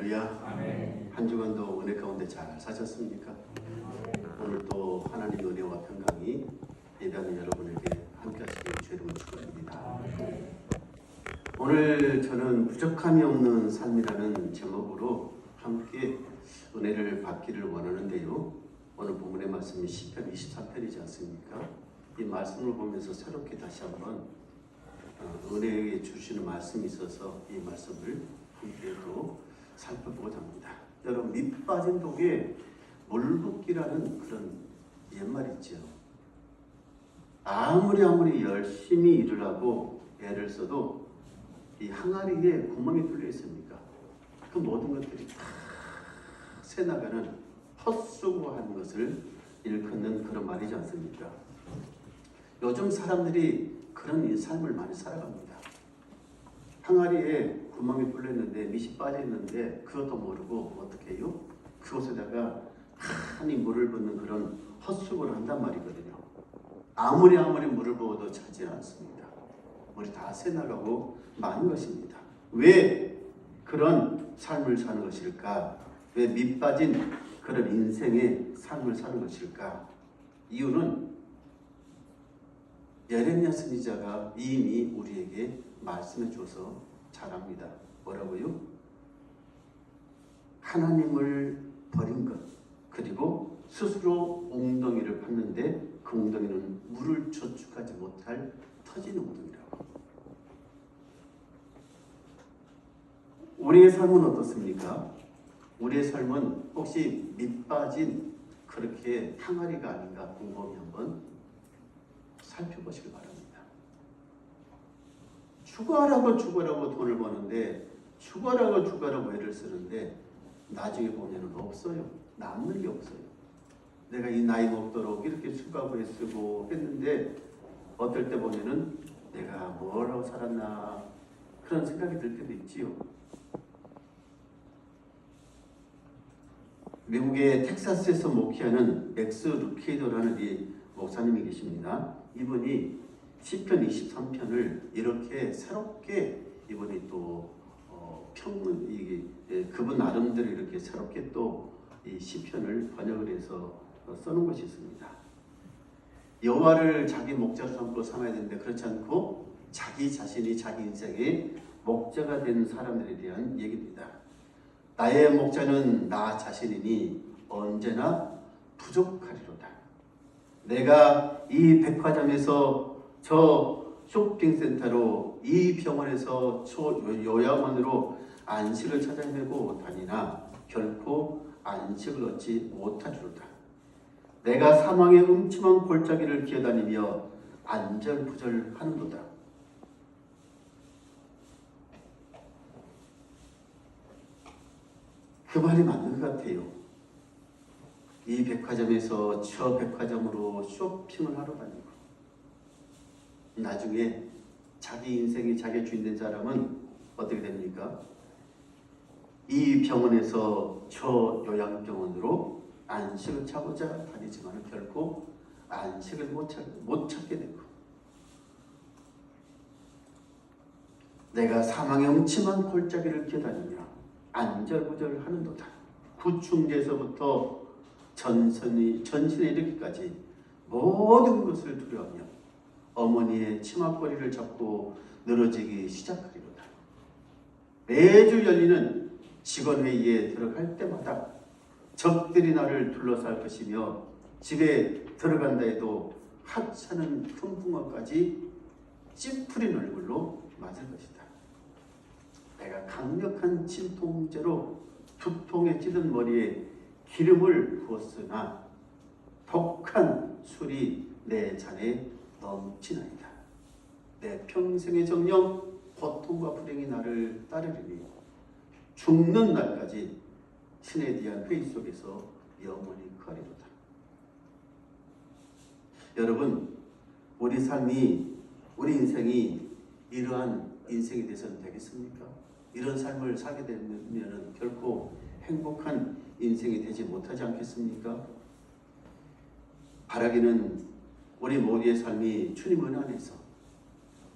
할렐루야. 아멘. 한 주간도 은혜 가운데 잘 사셨습니까? 오늘도 하나님의 은혜와 평강이 예배하는 여러분에게 함께 하시길 주의 이름으로 축원합니다. 오늘 저는 부족함이 없는 삶이라는 제목으로 함께 은혜를 받기를 원하는데요. 오늘 본문의 말씀이 시편 23편이지 않습니까? 이 말씀을 보면서 새롭게 다시 한번 은혜에 주시는 말씀이 있어서 이 말씀을 함께 또 살펴보고자 합니다. 여러분, 밑 빠진 독에 물 붓기라는 그런 옛말이 있죠. 아무리 열심히 일을 하고 애를 써도 이 항아리에 구멍이 뚫려 있습니까? 그 모든 것들이 다 새나가는 헛수고한 것을 일컫는 그런 말이지 않습니까? 요즘 사람들이 그런 삶을 많이 살아갑니다. 항아리에 구멍이 뚫렸는데 밑이 빠져 있는데 그것도 모르고 어떻게 해요? 그곳에다가 많이 물을 붓는 그런 헛수고를 한단 말이거든요. 아무리 물을 부어도 차지 않습니다. 물이 다 새나가고 많은 것입니다. 왜 그런 삶을 사는 것일까? 왜 밑 빠진 그런 인생의 삶을 사는 것일까? 이유는 예레미야 선지자가 이미 우리에게 말씀해 줘서 잘 압니다. 뭐라고요? 하나님을 버린 것, 그리고 스스로 웅덩이를 팠는데 그 웅덩이는 물을 저축하지 못할 터진 웅덩이라고. 우리의 삶은 어떻습니까? 우리의 삶은 혹시 밑빠진 그렇게 항아리가 아닌가 곰곰이 한번 살펴보시기 바랍니다. 죽어라고 돈을 버는데 죽어라고 애를 쓰는데 나중에 보면은 없어요. 남는 게 없어요. 내가 이 나이 먹도록 이렇게 수고하고 애쓰고 했는데 어떨 때 보면은 내가 뭘 하고 살았나 그런 생각이 들 때도 있지요. 미국의 텍사스에서 목회하는 맥스 루케이더라는 이 목사님이 계십니다. 이분이 시편 23편을 이렇게 새롭게 이분이 또 그분 나름대로 이렇게 새롭게 또 이 시편을 번역을 해서 써놓은 것이 있습니다. 여호와를 자기 목자로 삼아야 되는데 그렇지 않고 자기 자신이 자기 인생의 목자가 된 사람들에 대한 얘기입니다. 나의 목자는 나 자신이니 언제나 부족하리로다. 내가 이 백화점에서 저 쇼핑센터로 이 병원에서 저 요양원으로 안식을 찾아 헤매고 다니나 결코 안식을 얻지 못하리로다. 내가 사망의 음침한 골짜기를 기어다니며 안절부절하는도다. 그 말이 맞는 것 같아요. 이 백화점에서 저 백화점으로 쇼핑을 하러 다니고 나중에 자기 인생이 자기 주인 된 사람은 어떻게 됩니까? 이 병원에서 저 요양병원으로 안식을 찾고자 다니지만 결코 안식을 못 찾게 되고 내가 사망의 음침한 골짜기를 기어다니며 안절부절하는도다. 구충제에서부터 전신에 이르기까지 모든 것을 두려워하며 어머니의 치맛거리를 잡고 늘어지기 시작하리로다. 매주 열리는 직원회의에 들어갈 때마다 적들이 나를 둘러쌀 것이며 집에 들어간다 해도 하찮은 큰 붕어까지 찌푸린 얼굴로 맞을 것이다. 내가 강력한 진통제로 두통에 찌든 머리에 기름을 부었으나 독한 술이 내 잔에 넘치나이다. 내 평생의 정령 고통과 불행이 나를 따르리니 죽는 날까지 신에 대한 회의 속에서 영원히 거하리로다. 여러분, 우리 삶이 우리 인생이 이러한 인생이 돼서는 되겠습니까? 이런 삶을 살게 되면 결코 행복한 인생이 되지 못하지 않겠습니까? 바라기는 우리 모두의 삶이 주님 은혜 안에서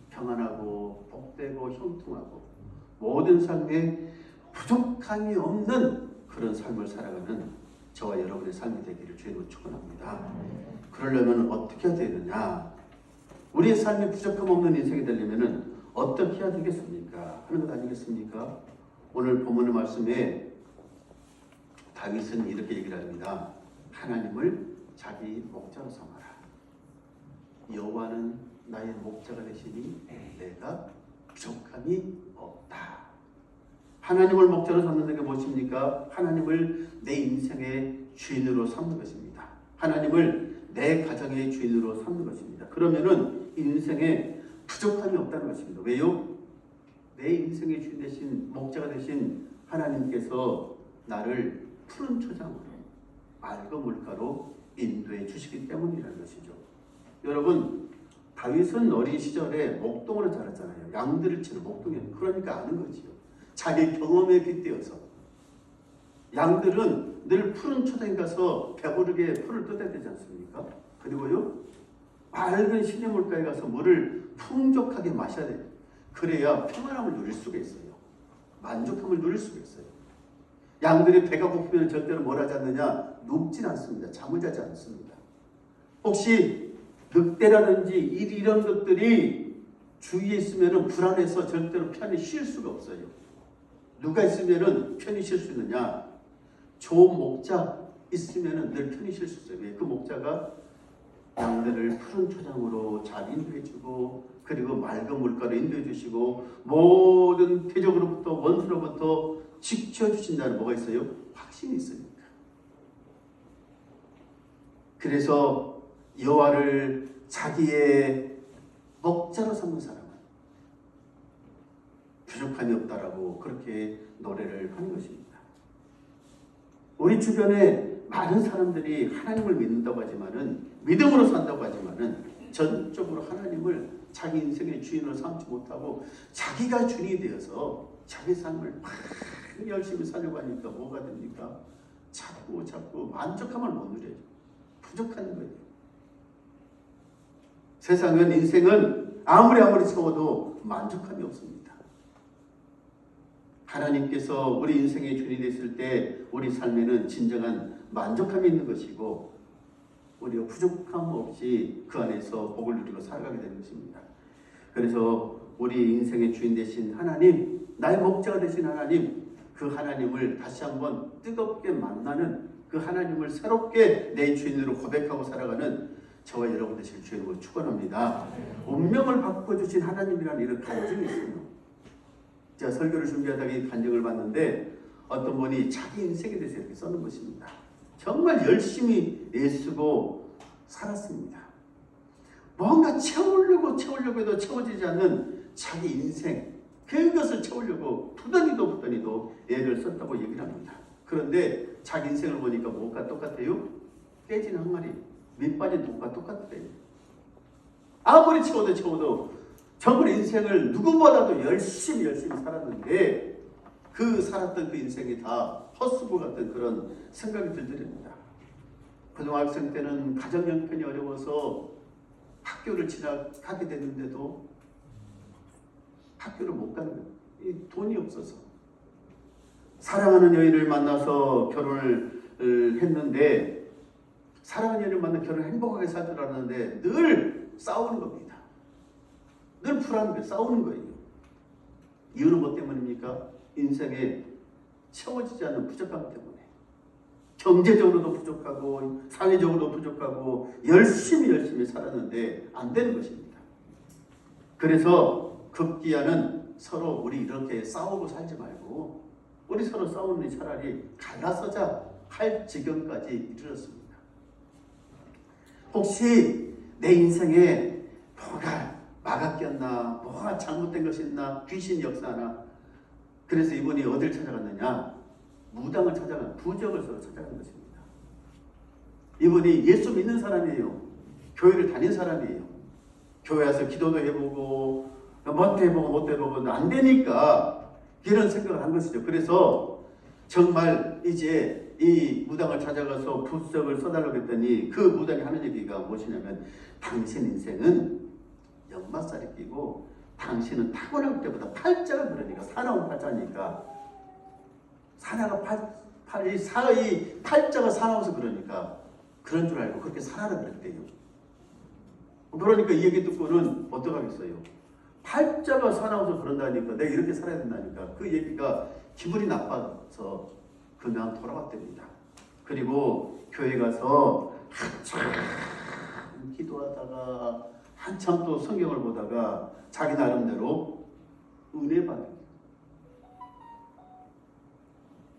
평안하고 복되고 형통하고 모든 삶에 부족함이 없는 그런 삶을 살아가는 저와 여러분의 삶이 되기를 주님으로 축원합니다. 그러려면 어떻게 해야 되느냐? 우리의 삶이 부족함 없는 인생이 되려면 어떻게 해야 되겠습니까? 하는 것 아니겠습니까? 오늘 본문의 말씀에 다윗은 이렇게 얘기를 합니다. 하나님을 자기 목자로 삼아라. 여호와는 나의 목자가 되시니 내가 부족함이 없다. 하나님을 목자로 삼는 게 무엇입니까? 하나님을 내 인생의 주인으로 삼는 것입니다. 하나님을 내 가정의 주인으로 삼는 것입니다. 그러면은 인생에 부족함이 없다는 것입니다. 왜요? 내 인생의 주인 되신 목자가 되신 하나님께서 나를 푸른 초장으로 맑은 물가로 인도해 주시기 때문이라는 것이죠. 여러분, 다윗은 어린 시절에 목동으로 자랐잖아요. 양들을 치는 목동이에요. 그러니까 아는 거지요. 자기 경험에 빗대어서. 양들은 늘 푸른 초장에 가서 배부르게 풀을 뜯어야 되지 않습니까? 그리고요, 맑은 시냇물가에 가서 물을 풍족하게 마셔야 돼요. 그래야 평안함을 누릴 수가 있어요. 만족함을 누릴 수가 있어요. 양들이 배가 고프면 절대로 뭘 하지 않느냐? 눕진 않습니다. 잠을 자지 않습니다. 혹시 늑대라든지 이런 것들이 주위에 있으면 불안해서 절대로 편히 쉴 수가 없어요. 누가 있으면 편히 쉴 수 있느냐? 좋은 목자 있으면 늘 편히 쉴 수 있어요. 왜? 그 목자가 양들을 푸른 초장으로 잘 인도해주고, 그리고 맑은 물가로 인도해주시고, 모든 대적으로부터 원수로부터 지켜주신다는 뭐가 있어요? 확신이 있으니까. 그래서 여호와를 자기의 목자로 삼는 사람은 부족함이 없다라고 그렇게 노래를 하는 것입니다. 우리 주변에 많은 사람들이 하나님을 믿는다고 하지만은, 믿음으로 산다고 하지만은 전적으로 하나님을 자기 인생의 주인으로 삼지 못하고 자기가 주인이 되어서 자기 삶을 막 열심히 살려고 하니까 뭐가 됩니까? 자꾸 만족함을 못 누려요. 부족한 거예요. 세상은, 인생은 아무리 채워도 만족함이 없습니다. 하나님께서 우리 인생의 주인이 됐을 때 우리 삶에는 진정한 만족함이 있는 것이고, 우리가 부족함 없이 그 안에서 복을 누리고 살아가게 되는 것입니다. 그래서 우리 인생의 주인 되신 하나님, 나의 목자가 되신 하나님, 그 하나님을 다시 한번 뜨겁게 만나는, 그 하나님을 새롭게 내 주인으로 고백하고 살아가는 저와 여러분 되실 주인으로 축원합니다. 운명을 바꿔주신 하나님이라는 이런 간증이 있어요. 제가 설교를 준비하다가 이 간증을 봤는데, 어떤 분이 자기 인생에 대해서 이렇게 써는 것입니다. 정말 열심히 애쓰고 살았습니다. 뭔가 채우려고 해도 채워지지 않는 자기 인생, 그것을 채우려고 부단히도 애를 썼다고 얘기를 합니다. 그런데 자기 인생을 보니까 뭐가 똑같아요? 깨진 항아리, 밑 빠진 독과 똑같대요. 아무리 채워도 정말 인생을 누구보다도 열심히 살았는데, 그 살았던 그 인생이 다 헛수고 같은 그런 생각이 들더랍니다. 고등학생 때는 가정 형편이 어려워서 학교를 진학하게 됐는데도 학교를 못 가는 거예요. 돈이 없어서. 사랑하는 여인을 만나서 결혼을 했는데, 사랑하는 여인을 만나 결혼을 행복하게 살 줄 알았는데 늘 싸우는 겁니다. 늘 불안해, 싸우는 거예요. 이유는 뭐 때문입니까? 인생에 채워지지 않는 부족함 때문에. 경제적으로도 부족하고 사회적으로도 부족하고 열심히 살았는데 안 되는 것입니다. 그래서 급기야는 서로 우리 이렇게 싸우고 살지 말고 우리 서로 싸우는 차라리 갈라서자 할 지경까지 이르렀습니다. 혹시 내 인생에 뭐가 막았겠나, 뭐가 잘못된 것이 있나, 귀신 역사나. 그래서 이분이 어딜 찾아갔느냐? 무당을 찾아간, 부적을 서로 찾아간 것입니다. 이분이 예수 믿는 사람이에요. 교회를 다닌 사람이에요. 교회 와서 기도도 해보고 못도 해보고 안 되니까 이런 생각을 한 것이죠. 그래서 정말 이제 이 무당을 찾아가서 부적을 써달라고 했더니 그 무당이 하는 얘기가 무엇이냐면, 당신 인생은 역마살이 끼고 당신은 타고날 때보다 팔자가 그러니까 사나운 팔자니까 사나가 이 팔자가 사나워서 그러니까 그런 줄 알고 그렇게 살아라 그랬대요. 그러니까 이 얘기 듣고는 어떡하겠어요? 팔자가 사나워서 그런다니까 내가 이렇게 살아야 된다니까 그 얘기가 기분이 나빠서 그냥 돌아왔답니다. 그리고 교회 가서 한참 기도하다가 한참 또 성경을 보다가 자기 나름대로 은혜 받는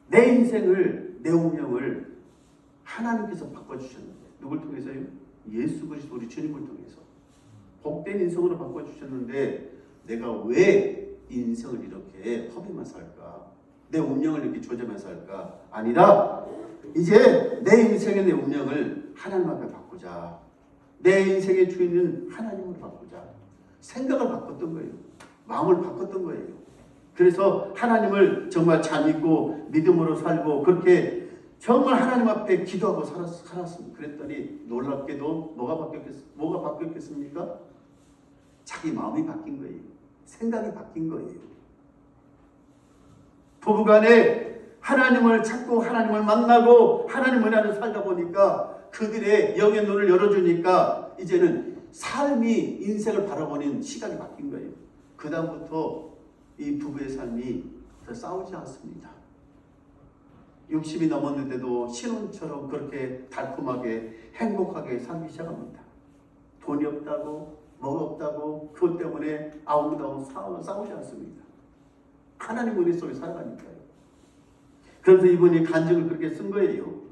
내 인생을 내 운명을 하나님께서 바꿔주셨는데 누굴 통해서요? 예수 그리스도 우리 주님을 통해서 복된 인생으로 바꿔주셨는데 내가 왜 인생을 이렇게 허비만 살까? 내 운명을 이렇게 조져만 살까? 아니다. 이제 내 인생의 내 운명을 하나님 앞에 바꾸자. 내 인생의 주인은 하나님을 바꾸자. 생각을 바꿨던 거예요. 마음을 바꿨던 거예요. 그래서 하나님을 정말 잘 믿고 믿음으로 살고 그렇게 정말 하나님 앞에 기도하고 살았습니다. 그랬더니 놀랍게도 뭐가 바뀌었겠습니까? 자기 마음이 바뀐 거예요. 생각이 바뀐 거예요. 부부간에 하나님을 찾고 하나님을 만나고 하나님 은혜를 살다 보니까 그들의 영의 눈을 열어주니까 이제는 삶이 인생을 바라보는 시각이 바뀐 거예요. 그 다음부터 이 부부의 삶이 더 싸우지 않습니다. 60이 넘었는데도 신혼처럼 그렇게 달콤하게 행복하게 살기 시작합니다. 돈이 없다고 뭐가 없다고 그것 때문에 아웅다웅 싸우지 않습니다. 하나님 은혜 속에 살아가니까요. 그래서 이분이 간증을 그렇게 쓴 거예요.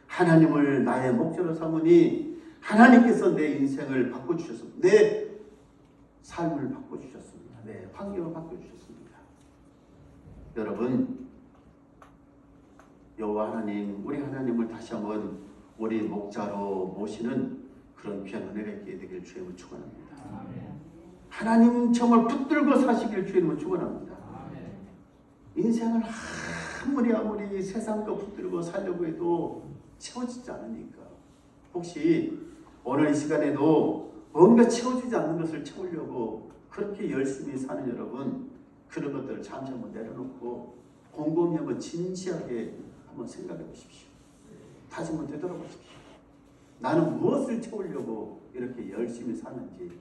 하나님을 나의 목적으로 삼으니 하나님께서 내 인생을 바꿔주셨습니다. 내 삶을 바꿔주셨습니다. 내 환경을 바꿔주셨습니다. 여러분 여호와 하나님 우리 하나님을 다시 한번 우리 목자로 모시는 그런 귀한 은혜가 있게 되길 주님을 축원합니다. 하나님 정말 붙들고 사시길 주님을 축원합니다. 인생을 아무리 세상과 붙들고 살려고 해도 채워지지 않으니까 혹시 오늘 이 시간에도 뭔가 채워지지 않는 것을 채우려고 그렇게 열심히 사는 여러분 그런 것들을 잠시 한번 내려놓고 곰곰이 한번 진지하게 한번 생각해 보십시오. 다시 한번 되돌아보십시오. 나는 무엇을 채우려고 이렇게 열심히 사는지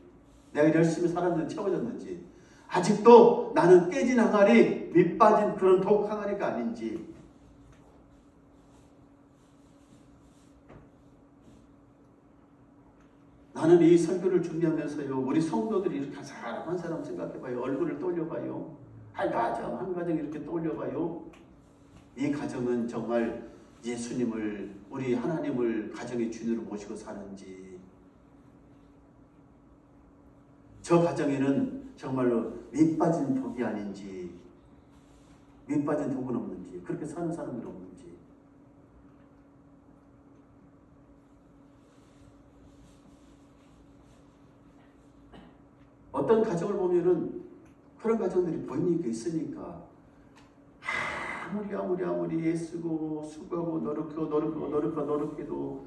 내가 열심히 살았는지 채워졌는지 아직도 나는 깨진 항아리 밑빠진 그런 독 항아리가 아닌지 나는 이 설교를 준비하면서요 우리 성도들이 이렇게 사람 한 사람 생각해봐요. 얼굴을 떠올려봐요. 한 가정 이렇게 떠올려봐요. 이 가정은 정말 예수님을 우리 하나님을 가정의 주인으로 모시고 사는지 저 가정에는 정말로 밑빠진 독이 아닌지 밑빠진 독은 없는지 그렇게 사는 사람들은 없는지 어떤 가정을 보면은 그런 가정들이 보이니까 있으니까 아무리 애쓰고 수고하고 노력해도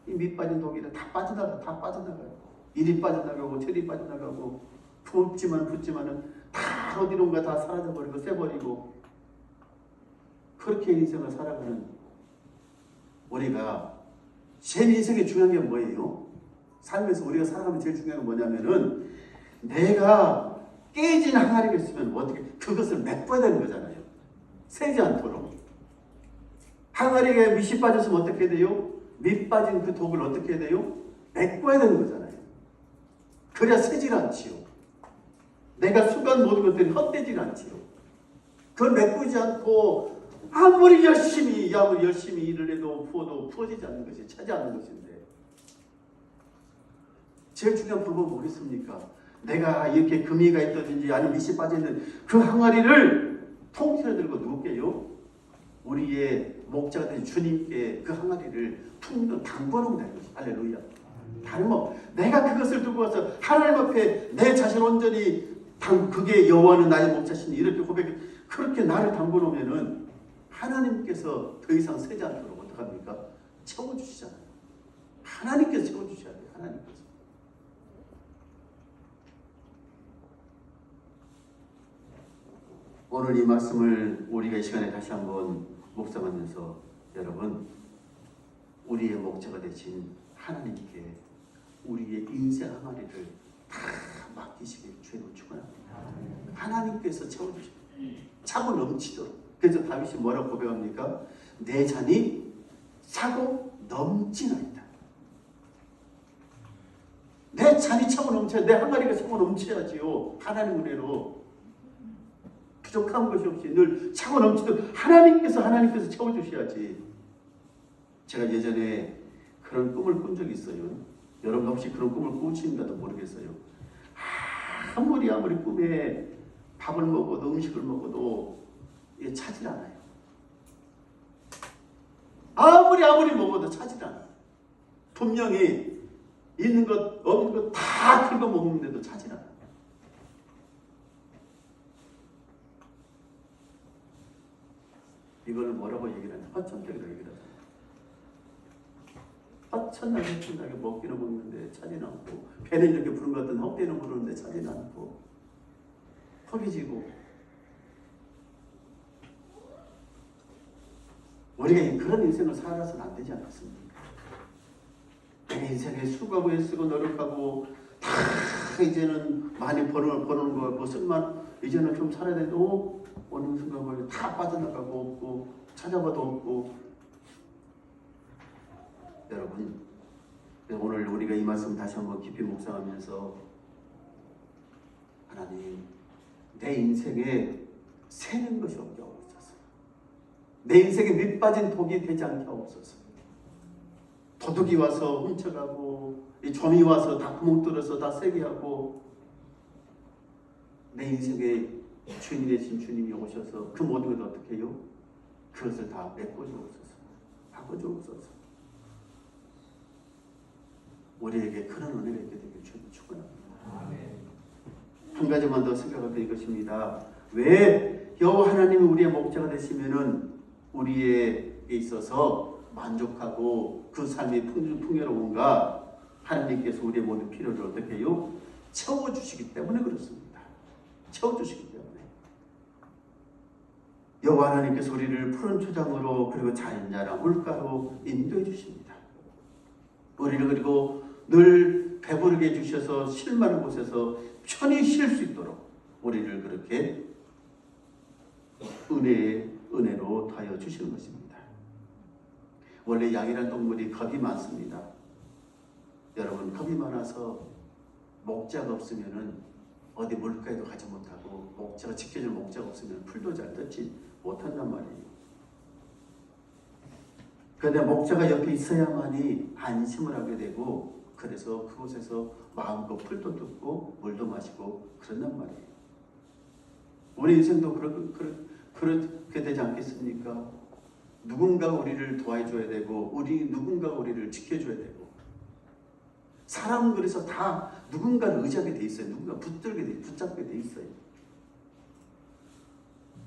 이 밑빠진 독이 다 빠져나가요. 일이 빠져나가고 철이 빠져나가고 붙지만은 다 어디론가 다 사라져버리고 쎄버리고 그렇게 인생을 살아가는 우리가 제 인생에 중요한 게 뭐예요? 삶에서 우리가 살아가면 제일 중요한 게 뭐냐면은 내가 깨진 항아리가 있으면 어떻게 그것을 메꿔야 되는 거잖아요. 새지 않도록. 항아리에 밑이 빠졌으면 어떻게 돼요? 밑 빠진 그 독을 어떻게 해야 돼요? 메꿔야 되는 거잖아요. 그래야 새질 않지요. 내가 순간 모든 것들이 헛되질 않지요. 그걸 메꾸지 않고 아무리 열심히 일을 해도 부어지지 않는 것이 차지 않는 것인데 제일 중요한 방법은 뭐겠습니까? 내가 이렇게 금이가 있다든지 아니면 밑이 빠져있는 그 항아리를 통째로 들고 누구께요? 우리의 목자가 된 주님께 그 항아리를 퉁 당부하는 되는 것이 할렐루야. 다름없 내가 그것을 두고 와서 하나님 앞에 내 자신 온전히 그게 여호와는 나의 목자시니 이렇게 고백해 그렇게 나를 담궈놓으면은 하나님께서 더 이상 세지 않도록 어떡합니까? 채워주시잖아요. 하나님께서 채워주셔야 돼요. 하나님께서. 오늘 이 말씀을 우리가 이 시간에 다시 한번 묵상하면서 여러분, 우리의 목자가 되신 하나님께 우리의 인생 항아리를 다 맡기시길 주로 축원합니다. 하나님께서 채워주십니다. 차고 넘치도록. 그래서 다윗이 뭐라고 고백합니까? 내 잔이 차고 넘치나이다. 내 잔이 차고 넘쳐야, 내 항아리가 차고 넘쳐야지요. 하나님 은혜로 부족한 것이 없이 늘 차고 넘치도록 하나님께서 채워주셔야지. 제가 예전에 그런 꿈을 꾼 적이 있어요. 여러분 혹시 그런 꿈을 꾸시는가도 모르겠어요. 아무리 꿈에 밥을 먹어도 음식을 먹어도 차질 않아요. 아무리 먹어도 차질 않아요. 분명히 있는 것 없는 것 다 긁어 먹는데도 차질 않아요. 이걸 뭐라고 얘기를 하냐? 허천적이라고 얘기를 하잖아요. 허천하게 먹기는 먹는데 차진 않고, 배는 이렇게 부른 것 같은 헛배는 부르는데 차진 않고, 허기지고. 우리가 그런 인생을 살아서는 안 되지 않겠습니까? 내 인생에 수고하고 애쓰고 노력하고 다 이제는 많이 버는 거 같고, 쓸만 이제는 좀 살아야 돼도 어느 순간 보면 다 빠져나가고 없고, 찾아봐도 없고. 여러분, 오늘 우리가 이 말씀 다시 한번 깊이 묵상하면서, 하나님, 내 인생에 새는 것이 없게 하옵소서. 내 인생에 밑빠진 독이 되지 않게 하옵소서. 도둑이 와서 훔쳐가고, 이 좀이 와서 다 구멍 뚫어서 다 새게 하고, 내 인생에 주인이 되신 주님이 오셔서 그 모든 것을 어떻게 해요? 그것을 다 메꿔주옵소서. 바꿔주옵소서. 우리에게 그런 은혜가 있게 되길 축원합니다. 한 가지만 더 생각할 때 이것입니다. 왜 여호와 하나님이 우리의 목자가 되시면은 우리에게 있어서 만족하고 그 삶이 풍요로운가? 하나님께서 우리의 모든 필요를 어떻게 해요? 채워주시기 때문에 그렇습니다. 채워주시기 때문에. 여호와 하나님께서 우리를 푸른 초장으로 그리고 잔잔한 물가로 인도해 주십니다. 우리를 그리고 늘 배부르게 해주셔서 쉴 만한 곳에서 편히 쉴 수 있도록 우리를 그렇게 은혜로 더하여 주시는 것입니다. 원래 양이란 동물이 겁이 많습니다. 여러분, 겁이 많아서 목자가 없으면은 어디 물가에도 가지 못하고, 목자가 지켜줄 목자가 없으면 풀도 잘 뜯지 못한단 말이에요. 그런데 목자가 옆에 있어야만이 안심을 하게 되고, 그래서 그곳에서 마음껏 풀도 뜯고 물도 마시고 그런단 말이에요. 우리 인생도 그렇게 되지 않겠습니까? 누군가가 우리를 도와줘야 되고, 누군가가 우리를 지켜줘야 되고. 사람은 그래서 다 누군가를 의지하게 돼 있어요. 누군가 붙잡게 돼 있어요.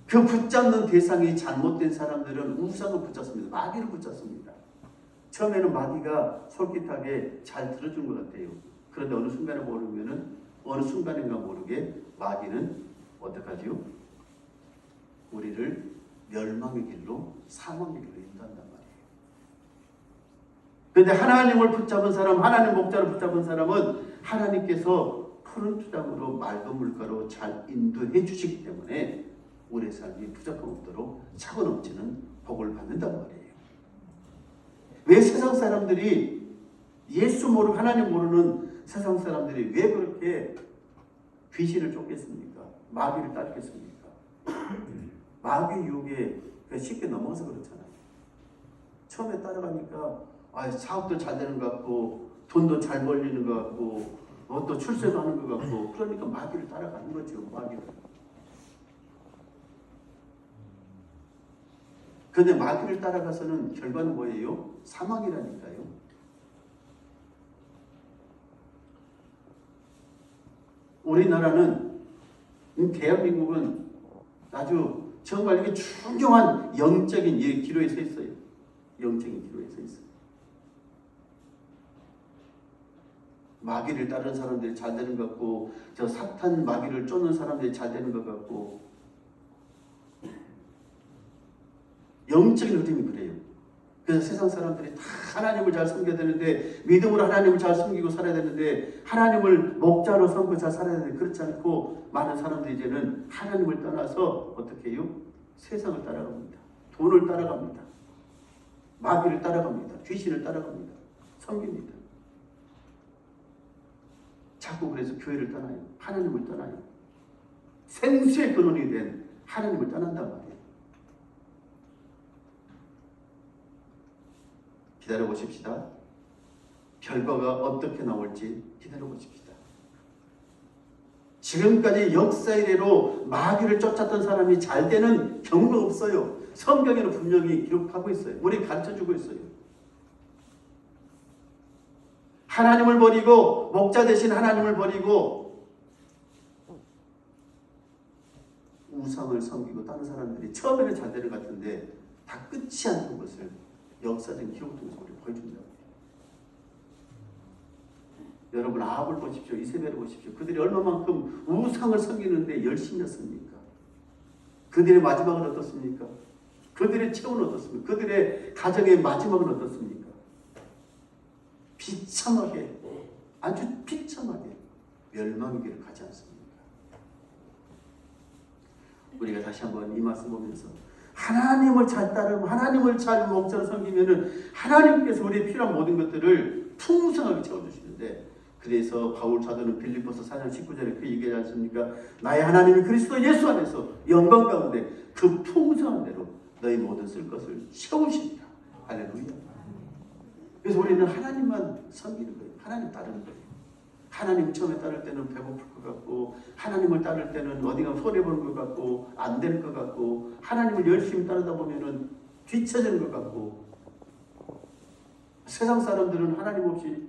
그 붙잡는 대상이 잘못된 사람들은 우상을 붙잡습니다. 마귀를 붙잡습니다. 처음에는 마귀가 솔깃하게 잘 들어준 것 같아요. 그런데 어느 순간인가 모르게 마귀는 어떡하지요? 우리를 멸망의 길로, 사망의 길로 인도한단 말이에요. 그런데 하나님을 붙잡은 사람, 하나님 목자를 붙잡은 사람은 하나님께서 푸른 초장으로 맑은 물가로 잘 인도해 주시기 때문에 우리의 삶이 부족함 없도록 차고 넘치는 복을 받는단 말이에요. 왜 세상 사람들이, 예수 모르고 하나님 모르는 세상 사람들이 왜 그렇게 귀신을 쫓겠습니까? 마귀를 따르겠습니까? 마귀 유혹에 쉽게 넘어가서 그렇잖아요. 처음에 따라가니까 사업도 잘 되는 것 같고, 돈도 잘 벌리는 것 같고, 또 출세도 하는 것 같고, 그러니까 마귀를 따라가는 거죠. 마귀를. 그런데 마귀를 따라가서는 결과는 뭐예요? 사망이라니까요. 우리나라는, 대한민국은 아주 정말 이게 중요한 영적인 기로에 서 있어요. 영적인 기로에 서 있어요. 마귀를 따르는 사람들이 잘 되는 것 같고, 저 사탄 마귀를 쫓는 사람들이 잘 되는 것 같고, 영적인 흐름이 그래요. 그래서 세상 사람들이 다 하나님을 잘 섬겨야 되는데, 믿음으로 하나님을 잘 섬기고 살아야 되는데, 하나님을 목자로 섬고 잘 살아야 되는데, 그렇지 않고 많은 사람들이 이제는 하나님을 떠나서 어떻게 해요? 세상을 따라갑니다. 돈을 따라갑니다. 마귀를 따라갑니다. 귀신을 따라갑니다. 섬깁니다. 자꾸 그래서 교회를 떠나요. 하나님을 떠나요. 생수의 근원이 된 하나님을 떠난단 말이에요. 기다려보십시다. 결과가 어떻게 나올지 기다려보십시다. 지금까지 역사 이래로 마귀를 쫓았던 사람이 잘 되는 경우가 없어요. 성경에는 분명히 기록하고 있어요. 우리 가르쳐주고 있어요. 하나님을 버리고, 목자 대신 하나님을 버리고 우상을 섬기고 다른 사람들이 처음에는 잘 되는 것 같은데 다 끝이 않는 것을 역사적인 기록을 통해서 우리 보여준다고. 여러분, 아합을 보십시오. 이세벨을 보십시오. 그들이 얼마만큼 우상을 섬기는데 열심이었습니까? 그들의 마지막은 어떻습니까? 그들의 최후는 어떻습니까? 그들의 가정의 마지막은 어떻습니까? 비참하게, 아주 비참하게 멸망의 길을 가지 않습니까? 우리가 다시 한번 이 말씀 보면서 하나님을 잘 따르고 하나님을 잘 목자로 섬기면은 하나님께서 우리의 필요한 모든 것들을 풍성하게 채워주시는데, 그래서 바울 사도는 빌립보서 4장 19절에 그 얘기하지 않습니까? 나의 하나님이 그리스도 예수 안에서 영광 가운데 그 풍성한 대로 너희 모든 쓸 것을 채우십니다. 할렐루야. 그래서 우리는 하나님만 섬기는 거예요. 하나님 따르는 거예요. 하나님 처음에 따를 때는 배고플 것 같고, 하나님을 따를 때는 어디가 손해보는 것 같고, 안 될 것 같고, 하나님을 열심히 따르다 보면은 뒤처지는 것 같고, 세상 사람들은 하나님 없이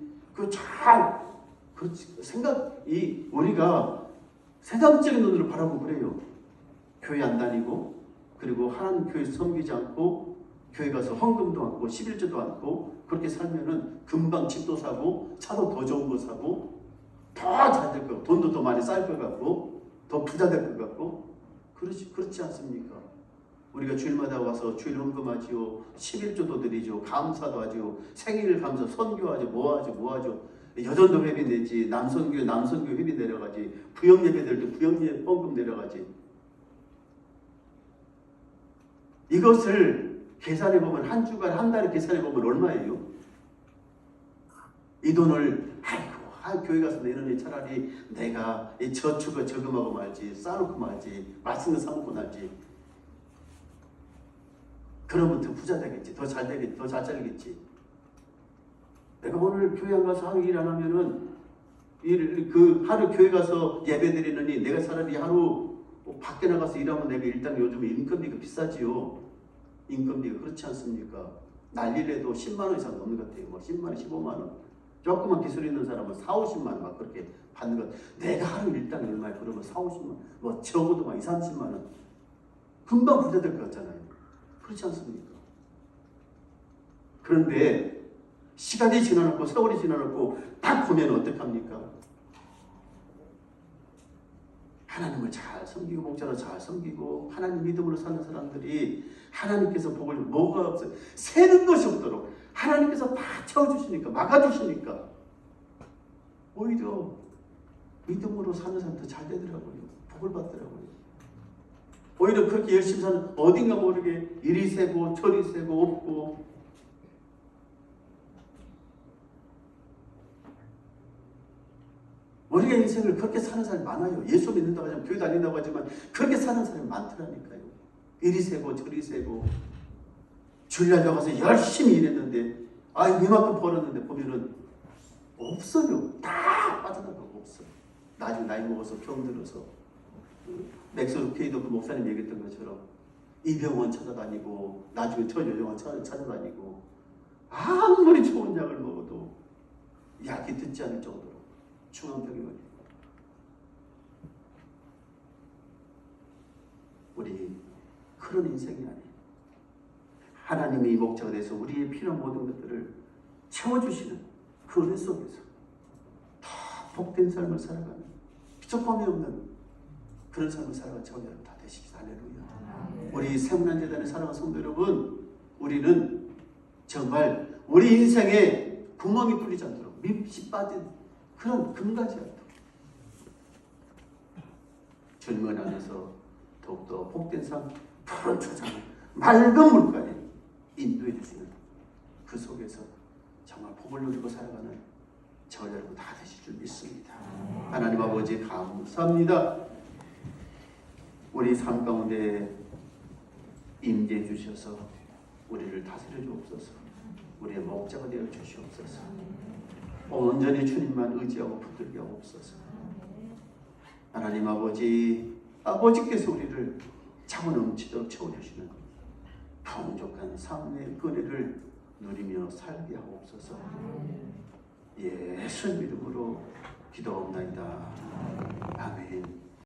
우리가 세상적인 눈으로 바라보고 그래요. 교회 안 다니고, 그리고 하나님 교회 섬기지 않고, 교회 가서 헌금도 않고 11조도 않고 그렇게 살면은 금방 집도 사고 차도 더 좋은 거 사고 더 잘 될 것 같고 돈도 더 많이 쌓일 것 같고 더 부자 될 것 같고, 그렇지 않습니까? 우리가 주일마다 와서 주일 헌금하지요, 11조도 드리죠, 감사도 하죠, 생일 감사 선교하죠, 뭐하죠. 여전도 회비 내지, 남선교 회비 내려가지, 부영 예배 될 때 부영 예배 헌금 내려가지. 이것을 계산해 보면 한 주간 한 달에 계산해 보면 얼마예요? 이 돈을 교회 가서 내느니 차라리 내가 이 저축을 저금하고 말지, 쌓아놓고 말지, 맛있는 거 사 먹고 말지. 그러면 더 부자 되겠지, 더 잘 되겠지, 더 잘 살겠지. 내가 오늘 교회 안 가서 하루 일 안 하면은 하루 교회 가서 예배 드리느니 내가 차라리 하루 밖에 나가서 일하면 내가 일단 요즘 인건비가 비싸지요. 인건비가 그렇지 않습니까? 난리라도 10만 원 이상 넘는 것 같아요. 뭐 10만 원, 15만 원. 조그만 기술 있는 사람은 4, 50만 원 막 그렇게 받는 것. 내가 하루 일당 얼마에 그러면 4, 50만 원, 뭐 적어도 막 2, 30만 원. 금방 부자 될 것 같잖아요. 그렇지 않습니까? 그런데 시간이 지나놓고 세월이 지나놓고 딱 보면 어떡합니까? 하나님을 잘 섬기고 목자로 잘 섬기고 하나님 믿음으로 사는 사람들이 하나님께서 복을 뭐가 없어요. 새는 것이 없도록 하나님께서 다 채워주시니까, 막아주시니까 오히려 믿음으로 사는 사람도 잘 되더라고요. 복을 받더라고요. 오히려 그렇게 열심히 사는, 어딘가 모르게 이리 세고 저리 세고 없고, 우리가 인생을 그렇게 사는 사람이 많아요. 예수 믿는다고 하지만, 교회 다닌다고 하지만 그렇게 사는 사람이 많더라니까요. 이리 세고 저리 세고, 주일날 가서 열심히 일했는데 이만큼 벌었는데 보면은 없어요. 다 빠져나가고 없어요. 나중에 나이 먹어서 병들어서, 맥스웰 케이도 그 목사님 얘기했던 것처럼 이 병원 찾아다니고 나중에 저 요정원 찾아다니고 아무리 좋은 약을 먹어도 약이 듣지 않을 정도로 중환병이 걸리고, 우리 그런 인생이 아니에요. 하나님이 목자가 돼서 우리의 필요한 모든 것들을 채워주시는 그 은혜 속에서 더 복된 삶을 살아가는, 부족함이 없는 그런 삶을 살아간 저와 여러분 다 되십시다. 할렐루야. 우리 세문안재단에 살아간 성도 여러분, 우리는 정말 우리 인생에 구멍이 뚫리지 않도록 밉시 빠진 그런 금가지 않도록 주님을 안에서 더욱더 복된 삶, 푸른 초장을 맑은 물가에 인도해 주시는 그 속에서 정말 복을 누리고 살아가는 저 여러분 다 되실 줄 믿습니다. 하나님 아버지 감사합니다. 우리 삶 가운데 임재해 주셔서 우리를 다스려 주옵소서. 우리의 목자가 되어 주시옵소서. 온전히 주님만 의지하고 붙들게 하옵소서. 하나님 아버지께서 우리를 차고 넘치도록 채워주시는 풍족한 삶의 은혜를 누리며 살게 하옵소서. 예수님 이름으로 기도합나이다. 아멘.